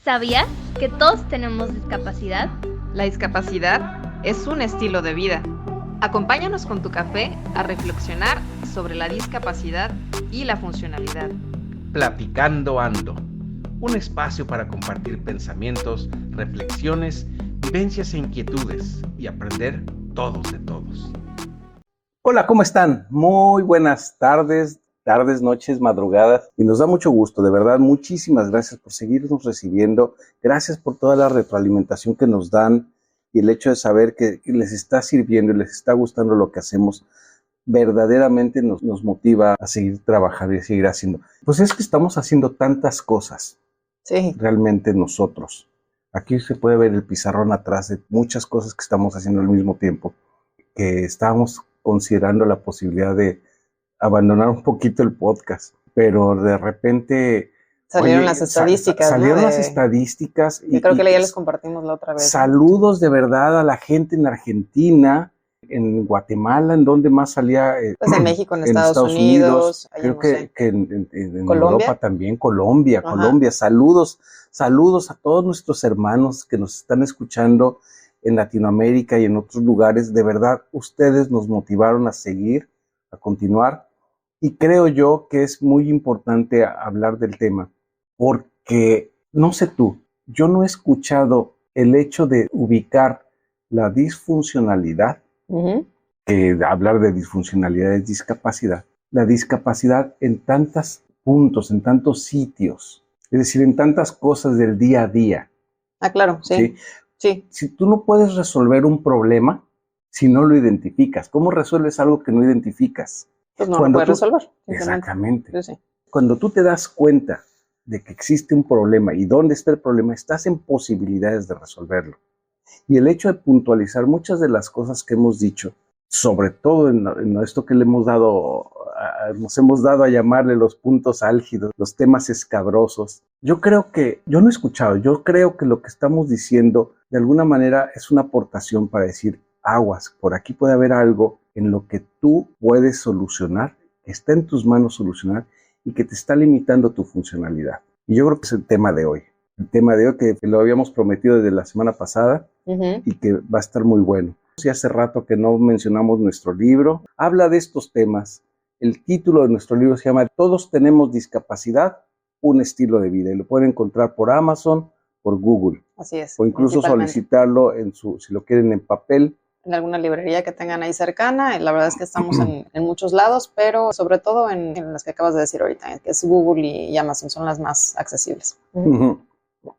¿Sabías que todos tenemos discapacidad? La discapacidad es un estilo de vida. Acompáñanos con tu café a reflexionar sobre la discapacidad y la funcionalidad. Platicando Ando, un espacio para compartir pensamientos, reflexiones, vivencias e inquietudes y aprender todos de todos. Hola, ¿cómo están? Muy buenas tardes, noches, madrugadas, y nos da mucho gusto, de verdad, muchísimas gracias por seguirnos recibiendo, gracias por toda la retroalimentación que nos dan y el hecho de saber que les está sirviendo y les está gustando lo que hacemos, verdaderamente nos motiva a seguir trabajando y a seguir haciendo. Pues es que estamos haciendo tantas cosas, Sí. realmente nosotros. Aquí se puede ver el pizarrón atrás de muchas cosas que estamos haciendo al mismo tiempo, que estábamos considerando la posibilidad de abandonar un poquito el podcast, pero de repente Salieron las estadísticas, salieron ¿no? las estadísticas y creo que ya les compartimos la otra vez. Saludos de verdad a la gente en Argentina, en Guatemala, en donde más salía. Pues en México, en Estados Unidos, creo no que, sé. que en ¿Colombia? Europa también, Colombia. Ajá. Saludos a todos nuestros hermanos que nos están escuchando en Latinoamérica y en otros lugares. De verdad, ustedes nos motivaron a seguir, a continuar. Y creo yo que es muy importante hablar del tema, porque, no sé tú, yo no he escuchado el hecho de ubicar la disfuncionalidad, que hablar de disfuncionalidad es discapacidad, la discapacidad en tantos puntos, en tantos sitios, es decir, en tantas cosas del día a día. Ah, claro, sí. Si tú no puedes resolver un problema, si no lo identificas, ¿cómo resuelves algo que no identificas? Pues no lo puedes resolver. Exactamente. Sí. Cuando tú te das cuenta de que existe un problema y dónde está el problema, estás en posibilidades de resolverlo. Y el hecho de puntualizar muchas de las cosas que hemos dicho, sobre todo en esto que le hemos dado, nos hemos dado a llamarle los puntos álgidos, los temas escabrosos, yo creo que lo que estamos diciendo de alguna manera es una aportación para decir, aguas, por aquí puede haber algo en lo que tú puedes solucionar, que está en tus manos solucionar y que te está limitando tu funcionalidad. Y yo creo que es el tema de hoy. El tema de hoy que lo habíamos prometido desde la semana pasada y que va a estar muy bueno. Si hace rato que no mencionamos nuestro libro, habla de estos temas. El título de nuestro libro se llama Todos tenemos discapacidad, un estilo de vida. Y lo pueden encontrar por Amazon, por Google. Así es. O incluso solicitarlo si lo quieren en papel. En alguna librería que tengan ahí cercana. La verdad es que estamos en muchos lados, pero sobre todo en las que acabas de decir ahorita, que es Google y Amazon, son las más accesibles.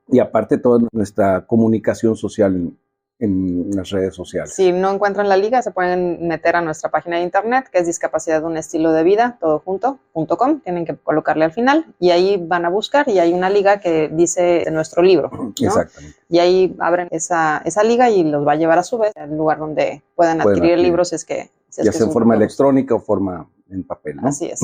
Y aparte toda nuestra comunicación social en las redes sociales. Si no encuentran la liga, se pueden meter a nuestra página de internet, que es discapacidad un estilo de vida, todo junto.com, tienen que colocarle al final, y ahí van a buscar, y hay una liga que dice nuestro libro, ¿no? Exactamente. Y ahí abren esa liga y los va a llevar a su vez al lugar donde puedan adquirir el libro, si es que ya sea en forma electrónica o forma en papel, ¿no? Así es.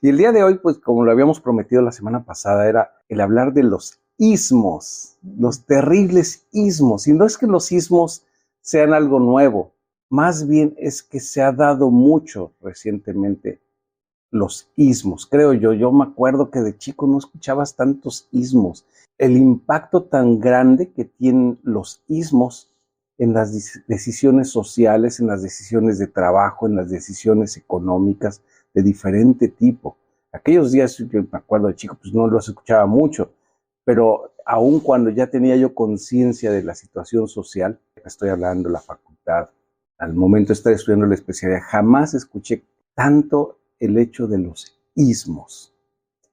Y el día de hoy, pues como lo habíamos prometido la semana pasada, era el hablar de los ismos, los terribles ismos. Y no es que los ismos sean algo nuevo, más bien es que se ha dado mucho recientemente los ismos, creo yo. Yo me acuerdo que de chico no escuchabas tantos ismos. El impacto tan grande que tienen los ismos en las decisiones sociales, en las decisiones de trabajo, en las decisiones económicas de diferente tipo. Aquellos días, yo me acuerdo de chico, pues no los escuchaba mucho, pero aun cuando ya tenía yo conciencia de la situación social, estoy hablando de la facultad, al momento de estar estudiando la especialidad, jamás escuché tanto el hecho de los ismos.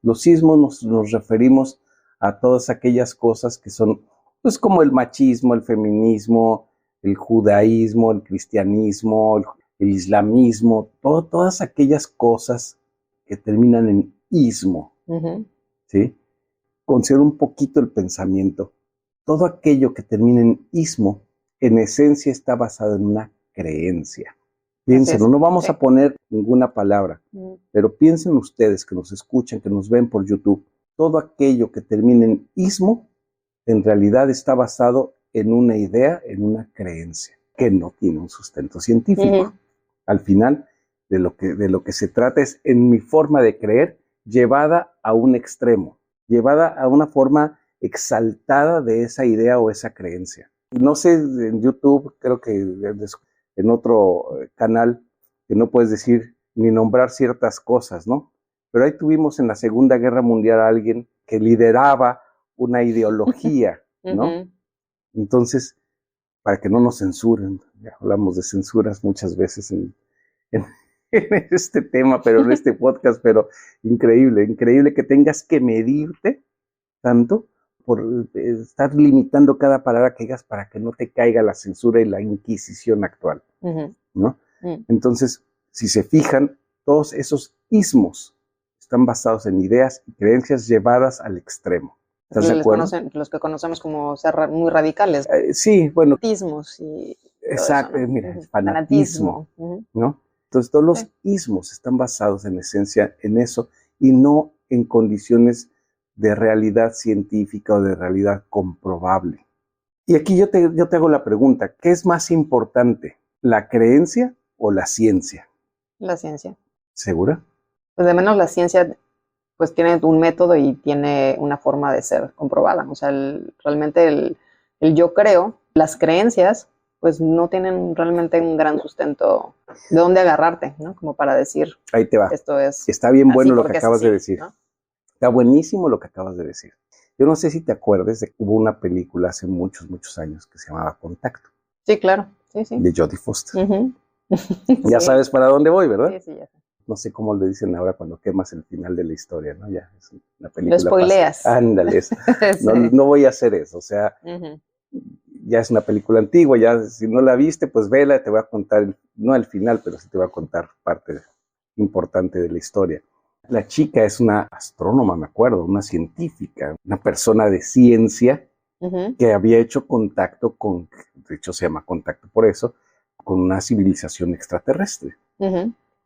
Los ismos nos referimos a todas aquellas cosas que son, pues como el machismo, el feminismo, el judaísmo, el cristianismo, el islamismo, todas aquellas cosas que terminan en ismo, ¿sí? Considero un poquito el pensamiento. Todo aquello que termina en ismo, en esencia está basado en una creencia. Piénsenlo, no vamos a poner ninguna palabra, pero piensen ustedes que nos escuchan, que nos ven por YouTube, todo aquello que termina en ismo, en realidad está basado en una idea, en una creencia, que no tiene un sustento científico. Al final, de lo que se trata es, en mi forma de creer, llevada a un extremo, llevada a una forma exaltada de esa idea o esa creencia. No sé, en YouTube, creo que en otro canal, que no puedes decir ni nombrar ciertas cosas, ¿no? Pero ahí tuvimos en la Segunda Guerra Mundial a alguien que lideraba una ideología, ¿no? Entonces, para que no nos censuren, ya hablamos de censuras muchas veces en este tema, pero en este podcast, pero increíble que tengas que medirte tanto por estar limitando cada palabra que digas para que no te caiga la censura y la inquisición actual, ¿no? Entonces, si se fijan, todos esos ismos están basados en ideas y creencias llevadas al extremo. ¿Estás de acuerdo? Los que conocemos como ser muy radicales. Sí, bueno. Ismos y exacto, eso, ¿no? Mira, fanatismo, ¿no? Entonces, todos los ismos están basados en esencia en eso y no en condiciones de realidad científica o de realidad comprobable. Y aquí yo te hago la pregunta, ¿qué es más importante, la creencia o la ciencia? La ciencia. ¿Segura? Pues de menos la ciencia pues tiene un método y tiene una forma de ser comprobada. O sea, realmente el yo creo, las creencias pues no tienen realmente un gran sustento de dónde agarrarte, ¿no? Como para decir, ahí te va. Esto es está bien bueno lo que acabas de decir, ¿no? Está buenísimo lo que acabas de decir. Yo no sé si te acuerdas de que hubo una película hace muchos años que se llamaba Contacto. Sí, claro. Sí. De Jodie Foster. Ya sabes para dónde voy, ¿verdad? Sí, ya sé. No sé cómo le dicen ahora cuando quemas el final de la historia, ¿no? Ya, es una película. Lo spoileas. Ándale. Sí. No voy a hacer eso, o sea, ya es una película antigua, ya si no la viste, pues vela, te voy a contar, no el final, pero sí te voy a contar parte importante de la historia. La chica es una astrónoma, me acuerdo, una científica, una persona de ciencia que había hecho contacto con, de hecho se llama contacto por eso, con una civilización extraterrestre,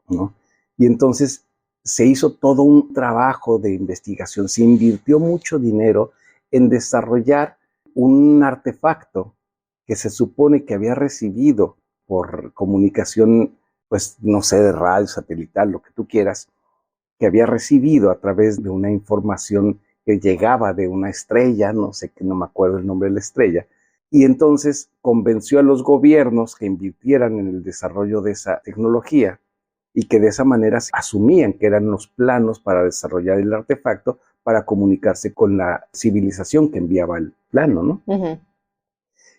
¿no? Y entonces se hizo todo un trabajo de investigación, se invirtió mucho dinero en desarrollar un artefacto que se supone que había recibido por comunicación, pues no sé, de radio, satelital, lo que tú quieras, que había recibido a través de una información que llegaba de una estrella, no sé, que no me acuerdo el nombre de la estrella, y entonces convenció a los gobiernos que invirtieran en el desarrollo de esa tecnología y que de esa manera asumían que eran los planos para desarrollar el artefacto para comunicarse con la civilización que enviaba el plano, ¿no?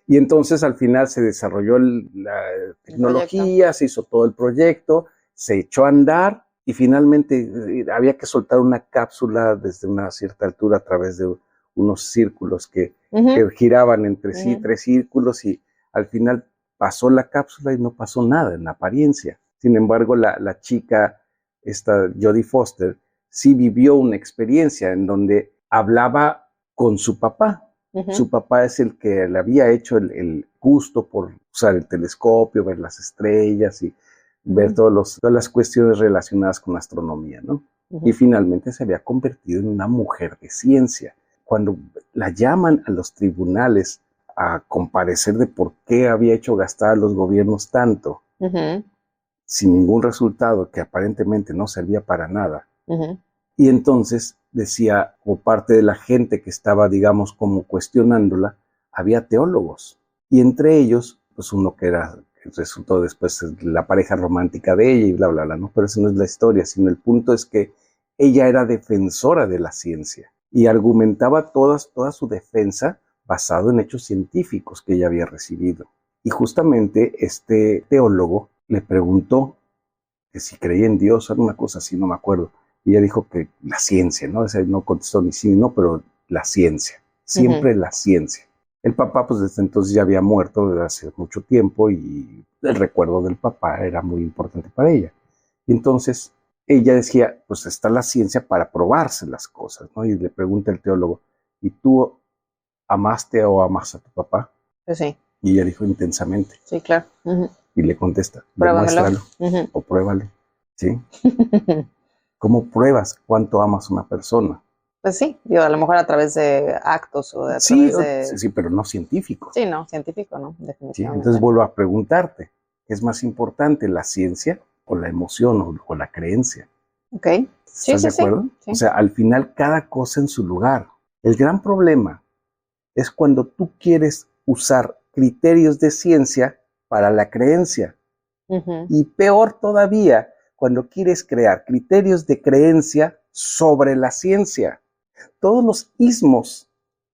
Y entonces al final se desarrolló la tecnología, se hizo todo el proyecto, se echó a andar y finalmente había que soltar una cápsula desde una cierta altura a través de unos círculos que giraban entre sí, 3 círculos, y al final pasó la cápsula y no pasó nada en apariencia. Sin embargo, la chica, esta Jodie Foster, sí vivió una experiencia en donde hablaba con su papá. Su papá es el que le había hecho el gusto por usar el telescopio, ver las estrellas y ver todas las cuestiones relacionadas con la astronomía, ¿no? Y finalmente se había convertido en una mujer de ciencia. Cuando la llaman a los tribunales a comparecer de por qué había hecho gastar a los gobiernos tanto, sin ningún resultado, que aparentemente no servía para nada, y entonces decía, como parte de la gente que estaba, digamos, como cuestionándola, había teólogos, y entre ellos, pues uno que resultó después la pareja romántica de ella y bla, bla, bla, ¿no? Pero eso no es la historia, sino el punto es que ella era defensora de la ciencia y argumentaba toda su defensa basado en hechos científicos que ella había recibido. Y justamente este teólogo le preguntó que si creía en Dios o alguna cosa así, no me acuerdo. Y ella dijo que la ciencia, ¿no? O sea, no contestó ni sí ni no, pero la ciencia, siempre la ciencia. El papá, pues desde entonces ya había muerto desde hace mucho tiempo y el recuerdo del papá era muy importante para ella. Y entonces ella decía, pues está la ciencia para probarse las cosas, ¿no? Y le pregunta el teólogo, ¿y tú amaste o amas a tu papá? Pues sí. Y ella dijo, intensamente. Sí, claro. Y le contesta, Pruébamelo. Demuéstralo o pruébalo, ¿sí? ¿Cómo pruebas cuánto amas a una persona? Pues sí, a lo mejor a través de actos o de través de... Sí, pero no científicos. Sí, no, científico, ¿no? Definitivamente. ¿Sí? Entonces vuelvo a preguntarte, ¿qué es más importante, la ciencia o la emoción o la creencia? Ok. ¿Estás de acuerdo? Sí. O sea, al final cada cosa en su lugar. El gran problema es cuando tú quieres usar criterios de ciencia para la creencia. Y peor todavía, cuando quieres crear criterios de creencia sobre la ciencia. Todos los ismos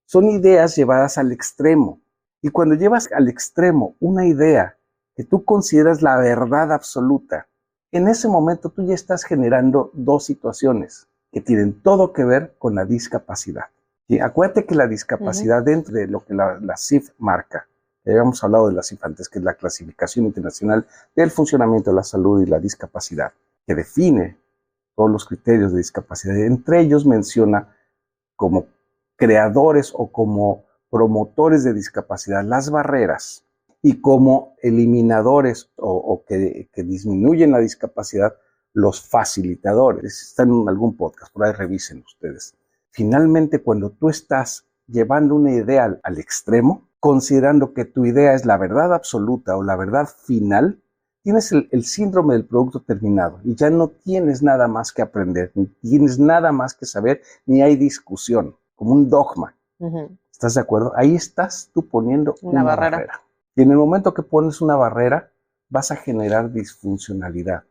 son ideas llevadas al extremo. Y cuando llevas al extremo una idea que tú consideras la verdad absoluta, en ese momento tú ya estás generando dos situaciones que tienen todo que ver con la discapacidad. Y acuérdate que la discapacidad dentro de lo que la CIF marca, ya habíamos hablado de la CIF antes, que es la Clasificación Internacional del Funcionamiento de la Salud y la Discapacidad, que define todos los criterios de discapacidad. Entre ellos menciona como creadores o como promotores de discapacidad las barreras y como eliminadores o que disminuyen la discapacidad los facilitadores. Está en algún podcast, por ahí revisen ustedes. Finalmente, cuando tú estás llevando una idea al extremo, considerando que tu idea es la verdad absoluta o la verdad final, tienes el síndrome del producto terminado y ya no tienes nada más que aprender, ni tienes nada más que saber, ni hay discusión, como un dogma. ¿Estás de acuerdo? Ahí estás tú poniendo una barrera. Y en el momento que pones una barrera, vas a generar disfuncionalidad.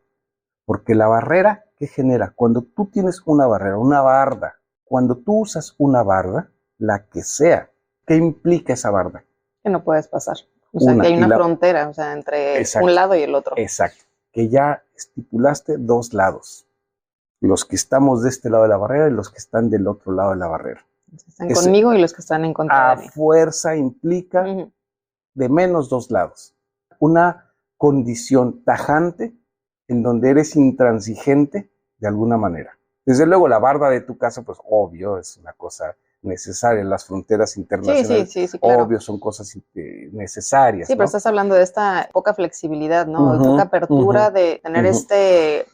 Porque la barrera, ¿qué genera? Cuando tú tienes una barrera, una barda, cuando tú usas una barda, la que sea, ¿qué implica esa barda? Que no puedes pasar. O sea, que hay una frontera, o sea, entre un lado y el otro. Exacto. Que ya estipulaste dos lados. Los que estamos de este lado de la barrera y los que están del otro lado de la barrera. Los que están conmigo y los que están en contra de mí. A fuerza implica de menos dos lados. Una condición tajante en donde eres intransigente de alguna manera. Desde luego, la barda de tu casa, pues obvio, es una cosa necesaria. Las fronteras internacionales, sí, claro. Obvio, son cosas necesarias. Sí, pero estás hablando de esta poca flexibilidad, ¿no? Poca apertura de tener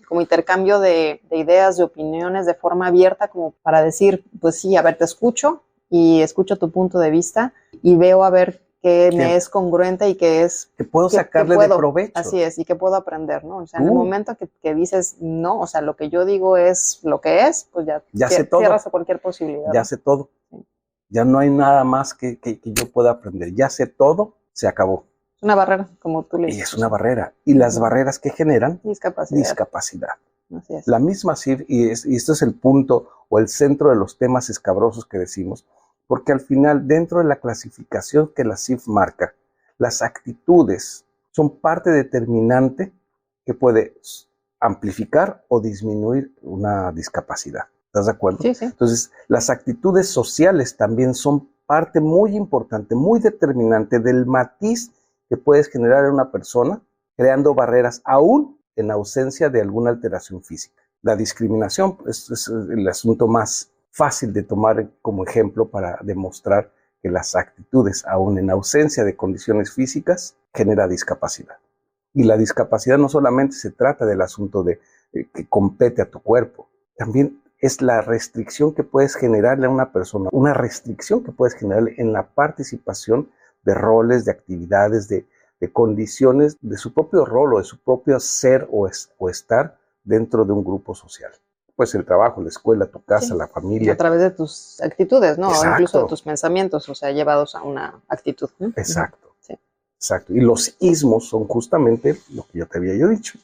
como intercambio de ideas, de opiniones de forma abierta, como para decir, pues sí, a ver, te escucho y escucho tu punto de vista y veo a ver qué me es congruente y qué es... Que puedo sacarle de provecho. Así es, y que puedo aprender, ¿no? O sea, en el momento que dices, no, o sea, lo que yo digo es lo que es, pues ya sé todo. Cierras a cualquier posibilidad. Ya sé todo. Sí. Ya no hay nada más que yo pueda aprender. Ya sé todo, se acabó. Es una barrera, como tú le dices. Y es una barrera. Y las barreras que generan discapacidad. Así es. La misma CIF, y esto es el punto o el centro de los temas escabrosos que decimos, porque al final, dentro de la clasificación que la CIF marca, las actitudes son parte determinante que puede amplificar o disminuir una discapacidad. ¿Estás de acuerdo? Sí, sí. Entonces, las actitudes sociales también son parte muy importante, muy determinante del matiz que puedes generar en una persona, creando barreras aún en ausencia de alguna alteración física. La discriminación es el asunto más fácil de tomar como ejemplo para demostrar que las actitudes, aún en ausencia de condiciones físicas, genera discapacidad. Y la discapacidad no solamente se trata del asunto de que compete a tu cuerpo, también es la restricción que puedes generarle a una persona, una restricción que puedes generarle en la participación de roles, de actividades, de condiciones de su propio rol o de su propio ser o estar dentro de un grupo social. Pues el trabajo, la escuela, tu casa, la familia. A través de tus actitudes, ¿no? Exacto. O incluso de tus pensamientos, o sea, llevados a una actitud. Exacto. Sí. Exacto. Y los ismos son justamente lo que yo te había dicho.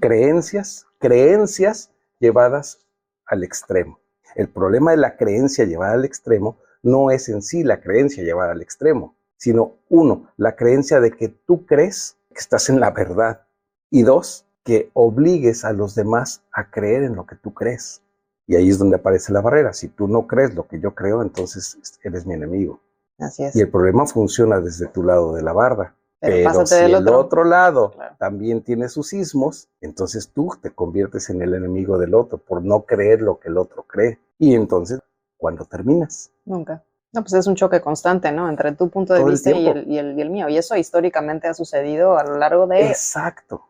Creencias llevadas al extremo. El problema de la creencia llevada al extremo no es en sí la creencia llevada al extremo, sino uno, la creencia de que tú crees que estás en la verdad. Y dos, que obligues a los demás a creer en lo que tú crees. Y ahí es donde aparece la barrera. Si tú no crees lo que yo creo, entonces eres mi enemigo. Así es. Y el problema funciona desde tu lado de la barda. Pero si el otro lado también tiene sus ismos, entonces tú te conviertes en el enemigo del otro por no creer lo que el otro cree. Y entonces, ¿cuándo terminas? Nunca. No, pues es un choque constante, ¿no? Entre tu punto de vista y el mío. Y eso históricamente ha sucedido a lo largo de... Exacto.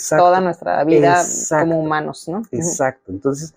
Toda nuestra vida como humanos, ¿no? Exacto. Entonces,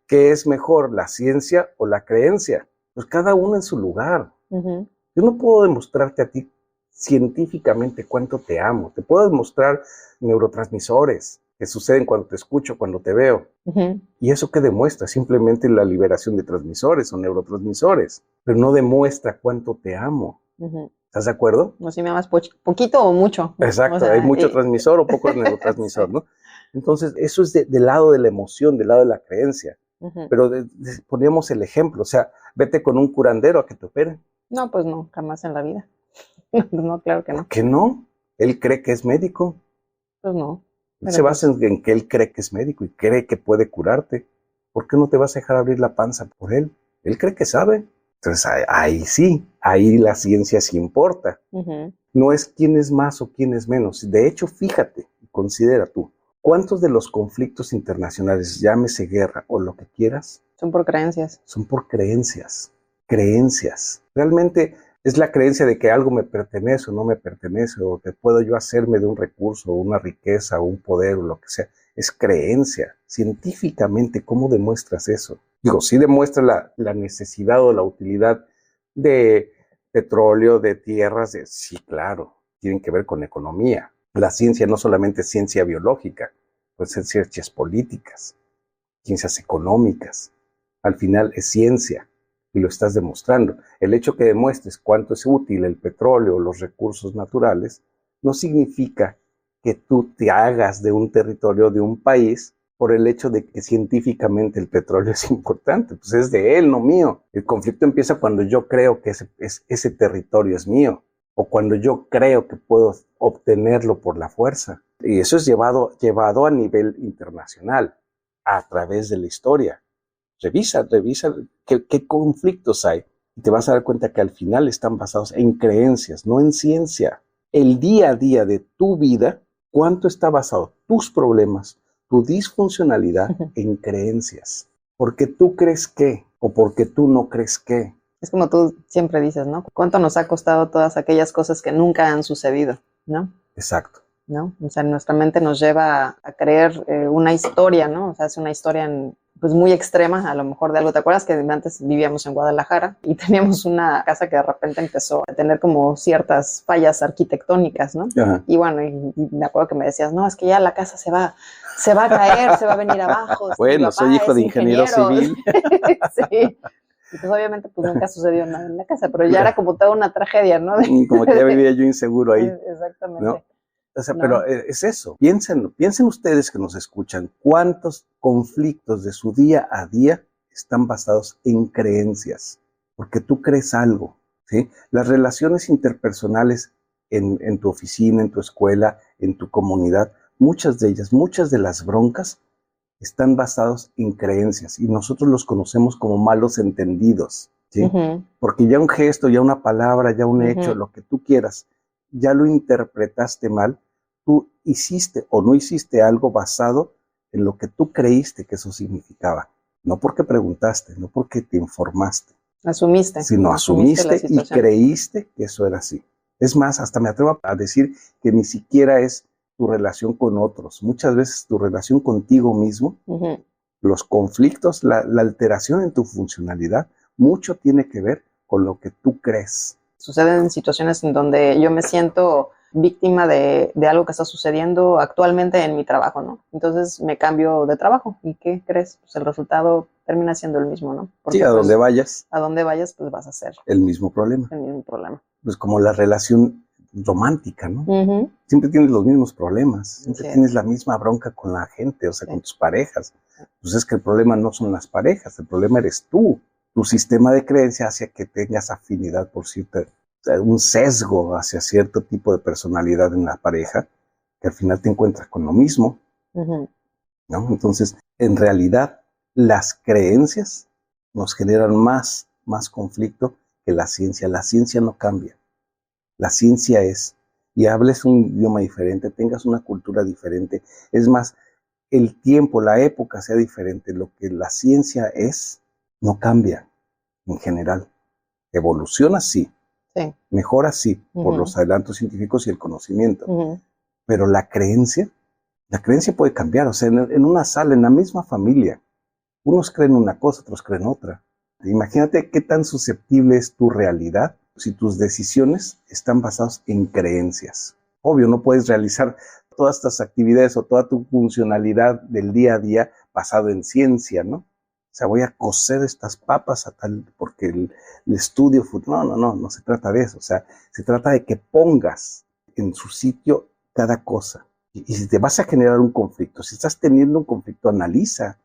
¿qué es mejor, la ciencia o la creencia? Pues cada uno en su lugar. Yo no puedo demostrarte a ti científicamente cuánto te amo. Te puedo demostrar neurotransmisores, que suceden cuando te escucho, cuando te veo. Ujú. ¿Y eso qué demuestra? Simplemente la liberación de transmisores o neurotransmisores, pero no demuestra cuánto te amo. Ujú. ¿Estás de acuerdo? No sé si me amas poquito o mucho. Exacto, O sea, hay mucho transmisor o poco neurotransmisor, sí. ¿no? Entonces, eso es del lado de la emoción, del lado de la creencia. Ujú. Pero poníamos el ejemplo, o sea, vete con un curandero a que te operen. No, pues no, jamás en la vida. No, claro que ¿Por no. qué no? Él cree que es médico. Pues no. Él Pero se pues, basa en que él cree que es médico y cree que puede curarte. ¿Por qué no te vas a dejar abrir la panza por él? Él cree que sabe. Entonces, ahí sí, ahí la ciencia sí importa. ujú. No es quién es más o quién es menos. De hecho, fíjate, considera tú, ¿cuántos de los conflictos internacionales, llámese guerra o lo que quieras, Son por creencias. son por creencias? Creencias. Realmente es la creencia de que algo me pertenece o no me pertenece, o que puedo yo hacerme de un recurso, o una riqueza, o un poder, o lo que sea. Es creencia. Científicamente, ¿cómo demuestras eso? Digo, sí demuestra la necesidad o la utilidad de petróleo, de tierras, sí, claro, tienen que ver con economía. La ciencia no solamente es ciencia biológica, puede ser ciencias políticas, ciencias económicas. Al final es ciencia y lo estás demostrando. El hecho que demuestres cuánto es útil el petróleo o los recursos naturales no significa que tú te hagas de un territorio, de un país, por el hecho de que científicamente el petróleo es importante. Pues es de él, no mío. El conflicto empieza cuando yo creo que ese territorio es mío, o cuando yo creo que puedo obtenerlo por la fuerza. Y eso es llevado a nivel internacional, a través de la historia. Revisa qué conflictos hay y te vas a dar cuenta que al final están basados en creencias, no en ciencia. El día a día de tu vida, ¿cuánto está basado tus problemas, tu disfuncionalidad en creencias? Porque tú crees que o porque tú no crees que. Es como tú siempre dices, ¿no? ¿Cuánto nos ha costado todas aquellas cosas que nunca han sucedido, ¿no? Exacto. ¿No? O sea, nuestra mente nos lleva a creer una historia, ¿no? O sea, es una historia pues muy extrema, a lo mejor de algo. ¿Te acuerdas que antes vivíamos en Guadalajara y teníamos una casa que de repente empezó a tener como ciertas fallas arquitectónicas, ¿no? Ajá. Y bueno, y me acuerdo que me decías, no, es que ya la casa se va a caer, se va a venir abajo. Bueno, soy hijo de ingeniero civil. Sí. Y pues obviamente pues nunca sucedió nada en la casa, pero ya era como toda una tragedia, ¿no? Como que ya vivía yo inseguro ahí. Exactamente. ¿No? O sea, No. pero es eso. Piensen ustedes que nos escuchan, ¿cuántos conflictos de su día a día están basados en creencias? Porque tú crees algo, ¿sí? Las relaciones interpersonales en tu oficina, en tu escuela, en tu comunidad, muchas de las broncas están basados en creencias y nosotros los conocemos como malos entendidos, ¿sí? Uh-huh. Porque ya un gesto, ya una palabra, ya un hecho, lo que tú quieras, ya lo interpretaste mal, tú hiciste o no hiciste algo basado en lo que tú creíste que eso significaba. No porque preguntaste, no porque te informaste. Asumiste. Sino asumiste y creíste que eso era así. Es más, hasta me atrevo a decir que ni siquiera es tu relación con otros. Muchas veces tu relación contigo mismo, los conflictos, la alteración en tu funcionalidad, mucho tiene que ver con lo que tú crees. Suceden situaciones en donde yo me siento víctima de algo que está sucediendo actualmente en mi trabajo, ¿no? Entonces me cambio de trabajo. ¿Y qué crees? Pues el resultado termina siendo el mismo, ¿no? Porque, sí, a donde vayas. A donde vayas, pues vas a hacer el mismo problema. El mismo problema. Pues como la relación romántica, ¿no? Siempre tienes los mismos problemas, siempre tienes la misma bronca con la gente, o sea, con tus parejas. Pues es que el problema no son las parejas, el problema eres tú. Tu sistema de creencia hace que tengas afinidad por cierto, un sesgo hacia cierto tipo de personalidad en la pareja, que al final te encuentras con lo mismo, ¿no? Entonces, en realidad, las creencias nos generan más conflicto que la ciencia. La ciencia no cambia. La ciencia es, y hables un idioma diferente, tengas una cultura diferente, es más, el tiempo, la época sea diferente, lo que la ciencia es, no cambia en general. Evoluciona sí, mejora sí, por los adelantos científicos y el conocimiento, pero la creencia puede cambiar, o sea, en una sala, en la misma familia, unos creen una cosa, otros creen otra. Imagínate qué tan susceptible es tu realidad si tus decisiones están basadas en creencias. Obvio, no puedes realizar todas estas actividades o toda tu funcionalidad del día a día basado en ciencia, ¿no? O sea, voy a cocer estas papas a tal, porque el estudio, no se trata de eso. O sea, se trata de que pongas en su sitio cada cosa. Y si te vas a generar un conflicto, si estás teniendo un conflicto, analiza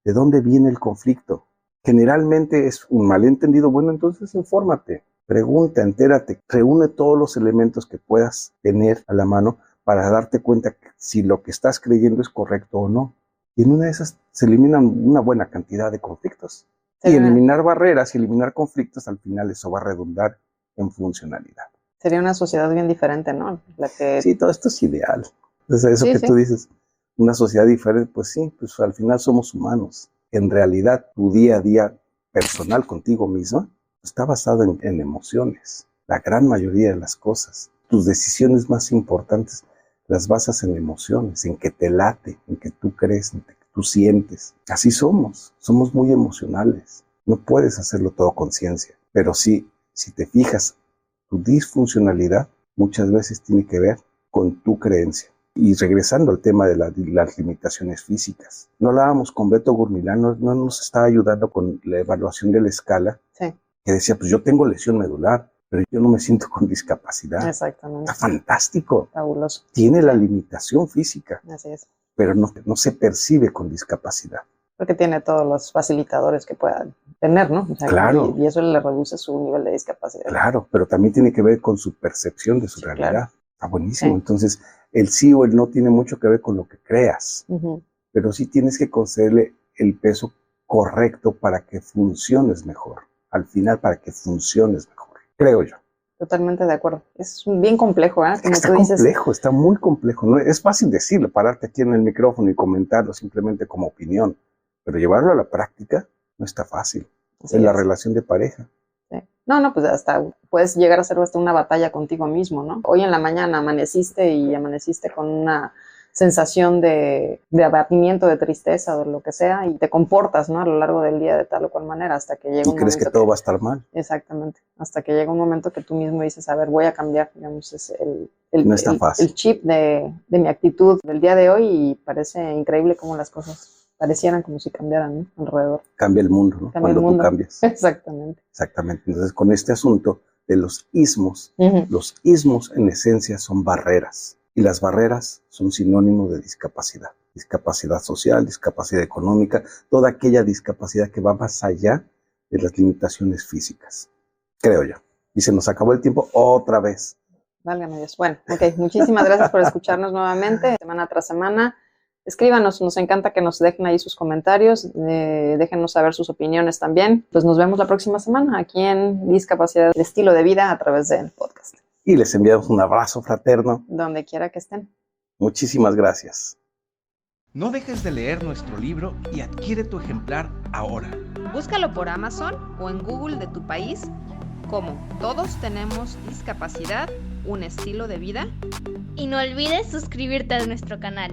de dónde viene el conflicto. Generalmente es un malentendido, bueno, entonces infórmate, pregunta, entérate, reúne todos los elementos que puedas tener a la mano para darte cuenta si lo que estás creyendo es correcto o no. Y en una de esas se eliminan una buena cantidad de conflictos. Y eliminar barreras y eliminar conflictos, al final eso va a redundar en funcionalidad. Sería una sociedad bien diferente, ¿no? Sí, todo esto es ideal. Entonces, eso que tú dices, una sociedad diferente, pues sí, pues al final somos humanos. En realidad, tu día a día personal contigo misma está basado en emociones. La gran mayoría de las cosas. Tus decisiones más importantes las basas en emociones, en que te late, en que tú crees, en que tú sientes. Así somos muy emocionales. No puedes hacerlo todo con ciencia, pero sí, si te fijas, tu disfuncionalidad muchas veces tiene que ver con tu creencia. Y regresando al tema de las limitaciones físicas, no hablábamos con Beto Gurmilán, no nos estaba ayudando con la evaluación de la escala, sí, que decía, pues yo tengo lesión medular, pero yo no me siento con discapacidad. Exactamente. Está fantástico. Fabuloso. Tiene la limitación física, así es, pero no se percibe con discapacidad. porque tiene todos los facilitadores que puedan tener, ¿no? O sea, claro. Y eso le reduce su nivel de discapacidad. Claro, pero también tiene que ver con su percepción de su realidad. Claro. Está buenísimo. Sí. Entonces, el sí o el no tiene mucho que ver con lo que creas, pero sí tienes que concederle el peso correcto para que funciones mejor. Al final, para que funciones mejor, creo yo. Totalmente de acuerdo. Es bien complejo, ¿eh? Como Está tú dices. complejo, está muy complejo. No es fácil decirlo, pararte aquí en el micrófono y comentarlo simplemente como opinión, pero llevarlo a la práctica no está fácil. En la relación de pareja. Sí. No, pues hasta puedes llegar a ser hasta una batalla contigo mismo, ¿no? Hoy en la mañana amaneciste con una sensación de abatimiento, de tristeza, de lo que sea, y te comportas, ¿no? A lo largo del día de tal o cual manera, hasta que llega un momento. Y crees que todo va a estar mal. Exactamente. Hasta que llega un momento que tú mismo dices, a ver, voy a cambiar, digamos, no está fácil. El chip de mi actitud del día de hoy, y parece increíble cómo las cosas parecieran como si cambiaran, ¿no? Alrededor. Cambia el mundo, ¿no? Cambia Cuando tú cambias. Exactamente. Exactamente. Entonces, con este asunto de los ismos, los ismos en esencia son barreras. Y las barreras son sinónimo de discapacidad. Discapacidad social, discapacidad económica, toda aquella discapacidad que va más allá de las limitaciones físicas. Creo yo. Y se nos acabó el tiempo otra vez. Válgame Dios. Bueno, ok. Muchísimas gracias por escucharnos nuevamente, semana tras semana. Escríbanos, nos encanta que nos dejen ahí sus comentarios, déjenos saber sus opiniones también. Pues nos vemos la próxima semana aquí en Discapacidad de Estilo de Vida a través del podcast. Y les enviamos un abrazo fraterno. Donde quiera que estén. Muchísimas gracias. No dejes de leer nuestro libro y adquiere tu ejemplar ahora. Búscalo por Amazon o en Google de tu país como Todos tenemos discapacidad, un estilo de vida. Y no olvides suscribirte a nuestro canal.